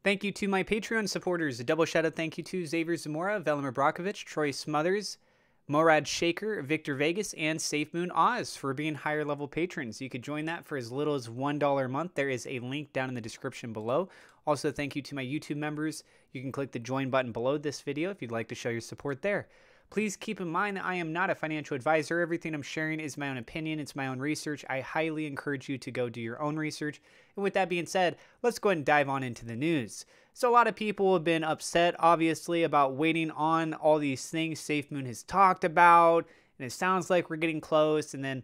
Thank you to my Patreon supporters. A double shout out thank you to Xavier Zamora, Velima Brockovich, Troy Smothers, Morad Shaker, Victor Vegas, and SafeMoon Oz for being higher level patrons. You could join that for as little as $1 a month. There is a link down in the description below. Also, thank you to my YouTube members. You can click the join button below this video if you'd like to show your support there. Please keep in mind that I am not a financial advisor. Everything I'm sharing is my own opinion. It's my own research. I highly encourage you to go do your own research. And with that being said, let's go ahead and dive on into the news. So a lot of people have been upset, obviously, about waiting on all these things SafeMoon has talked about. And it sounds like we're getting close. And then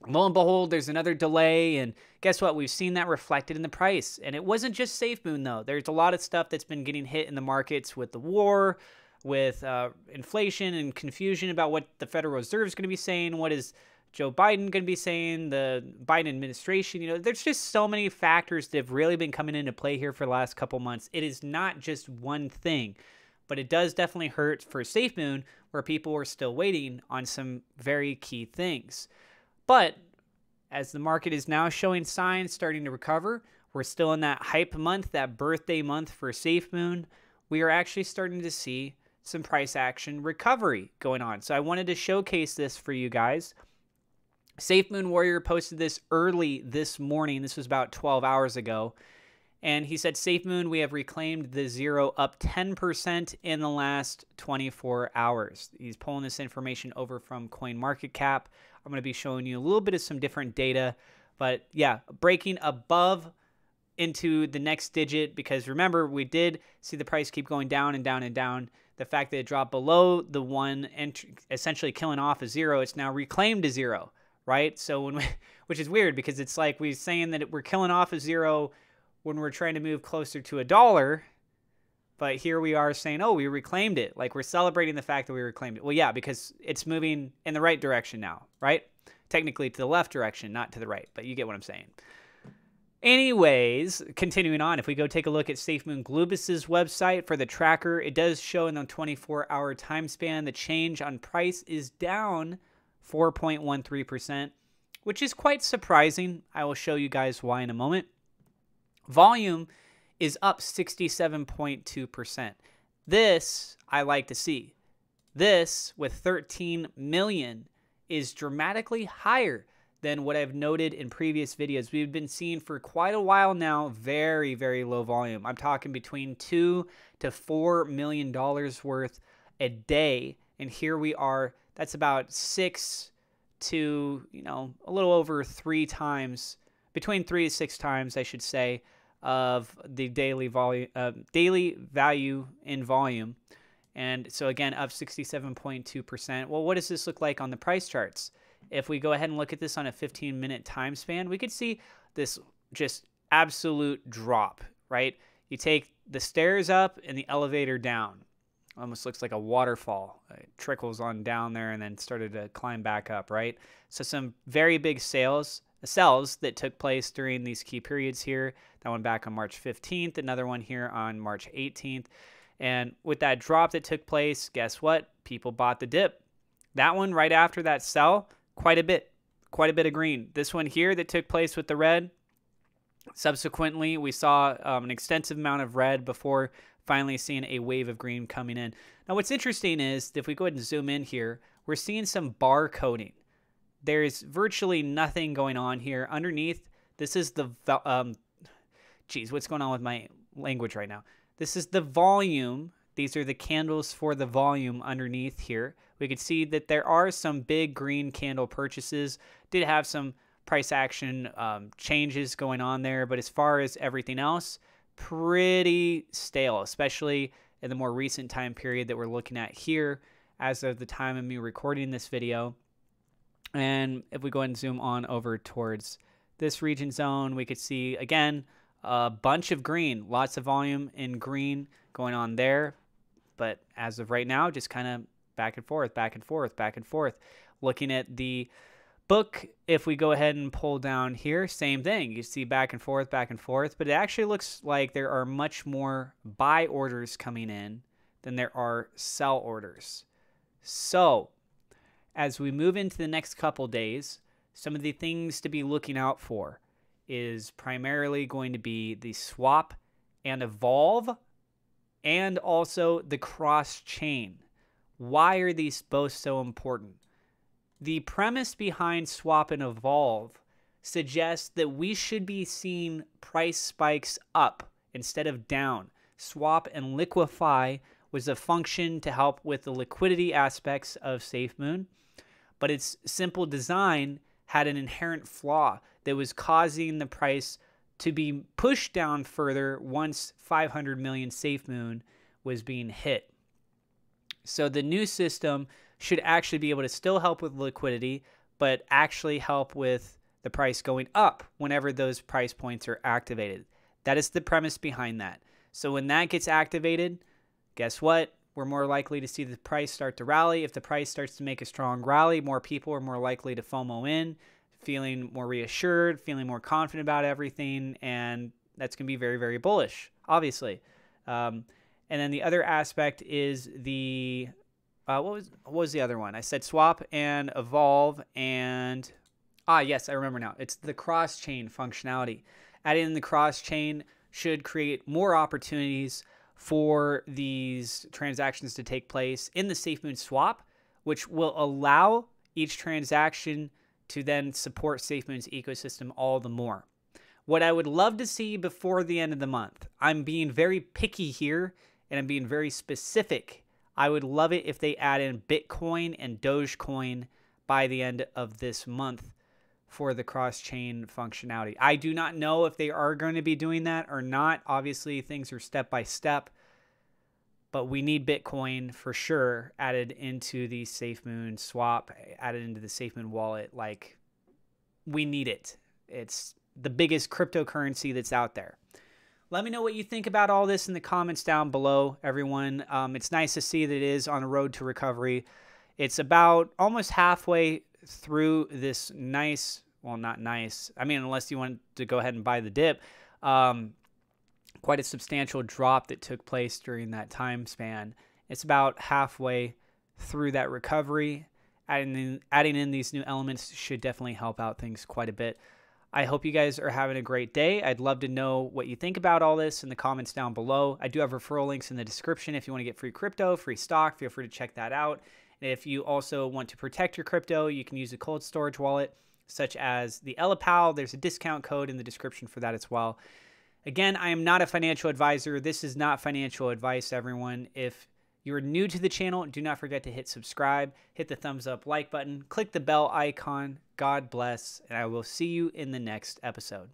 lo and behold, there's another delay. And guess what? We've seen that reflected in the price. And it wasn't just SafeMoon, though. There's a lot of stuff that's been getting hit in the markets with the war, with inflation and confusion about what the Federal Reserve is going to be saying, what is Joe Biden going to be saying, the Biden administration. You know, there's just so many factors that have really been coming into play here for the last couple months. It is not just one thing, but it does definitely hurt for SafeMoon, where people are still waiting on some very key things. But as the market is now showing signs starting to recover, we're still in that hype month, that birthday month for SafeMoon. We are actually starting to see some price action recovery going on. So I wanted to showcase this for you guys. SafeMoon Warrior posted this early this morning. This was about 12 hours ago. And he said, SafeMoon, we have reclaimed the zero up 10% in the last 24 hours. He's pulling this information over from CoinMarketCap. I'm going to be showing you a little bit of some different data. But yeah, breaking above into the next digit, because remember, we did see the price keep going down and down and down. The fact that it dropped below the one and essentially killing off a zero, it's now reclaimed a zero, right? So which is weird, because it's like we're saying that we're killing off a zero when we're trying to move closer to $1, but here we are saying, oh, we reclaimed it. Like, we're celebrating the fact that we reclaimed it. Well, yeah, because it's moving in the right direction now, right? Technically to the left direction, not to the right, but you get what I'm saying. Anyways, continuing on, if we go take a look at SafeMoon Globus's website for the tracker, it does show in the 24-hour time span the change on price is down 4.13%, which is quite surprising. I will show you guys why in a moment. Volume is up 67.2%. This I like to see. This, with 13 million, is dramatically higher than what I've noted in previous videos. We've been seeing for quite a while now very, very low volume. I'm talking between $2 to $4 million worth a day. And here we are. That's about 6 to, a little over 3 times, between 3 to 6 times, I should say, of the daily volume, daily value in volume. And so again, up 67.2%. Well, what does this look like on the price charts? If we go ahead and look at this on a 15-minute time span, we could see this just absolute drop, right? You take the stairs up and the elevator down. Almost looks like a waterfall. It trickles on down there and then started to climb back up, right? So some very big sells that took place during these key periods here. That one back on March 15th, another one here on March 18th. And with that drop that took place, guess what? People bought the dip. That one right after that sell, quite a bit of green. This one here that took place with the red, subsequently we saw an extensive amount of red before finally seeing a wave of green coming in. Now what's interesting is, if we go ahead and zoom in here, we're seeing some bar coding. There's virtually nothing going on here. Underneath, this is the, what's going on with my language right now? This is the volume. These are the candles for the volume underneath here. We could see that there are some big green candle purchases. Did have some price action changes going on there, but as far as everything else, pretty stale, especially in the more recent time period that we're looking at here as of the time of me recording this video. And if we go ahead and zoom on over towards this region zone, we could see, again, a bunch of green, lots of volume in green going on there. But as of right now, just kind of back and forth, back and forth, back and forth. Looking at the book, if we go ahead and pull down here, same thing. You see back and forth, but it actually looks like there are much more buy orders coming in than there are sell orders. So as we move into the next couple days, some of the things to be looking out for is primarily going to be the swap and Evolve, and also the cross-chain. Why are these both so important? The premise behind Swap and Evolve suggests that we should be seeing price spikes up instead of down. Swap and Liquefy was a function to help with the liquidity aspects of SafeMoon, but its simple design had an inherent flaw that was causing the price to be pushed down further once 500 million SafeMoon was being hit. So the new system should actually be able to still help with liquidity, but actually help with the price going up whenever those price points are activated. That is the premise behind that. So when that gets activated, guess what? We're more likely to see the price start to rally. If the price starts to make a strong rally, more people are more likely to FOMO in, feeling more reassured, feeling more confident about everything, and that's going to be very, very bullish, obviously. And then the other aspect is the what was the other one? I said Swap and Evolve, and yes, I remember now. It's the cross-chain functionality. Adding in the cross-chain should create more opportunities for these transactions to take place in the SafeMoon swap, which will allow each transaction to then support SafeMoon's ecosystem all the more. What I would love to see before the end of the month, I'm being very picky here and I'm being very specific. I would love it if they add in Bitcoin and Dogecoin by the end of this month for the cross-chain functionality. I do not know if they are going to be doing that or not. Obviously, things are step by step, but we need Bitcoin for sure added into the SafeMoon swap, added into the SafeMoon wallet. Like, we need it. It's the biggest cryptocurrency that's out there. Let me know what you think about all this in the comments down below, everyone. It's nice to see that it is on a road to recovery. It's about almost halfway through this nice, well, not nice, I mean, unless you want to go ahead and buy the dip, quite a substantial drop that took place during that time span. It's about halfway through that recovery. Adding in these new elements should definitely help out things quite a bit. I hope you guys are having a great day. I'd love to know what you think about all this in the comments down below. I do have referral links in the description. If you want to get free crypto, free stock, feel free to check that out. And if you also want to protect your crypto, you can use a cold storage wallet such as the Elapal. There's a discount code in the description for that as well. Again, I am not a financial advisor. This is not financial advice, everyone. If you're new to the channel, do not forget to hit subscribe, hit the thumbs up like button, click the bell icon. God bless, and I will see you in the next episode.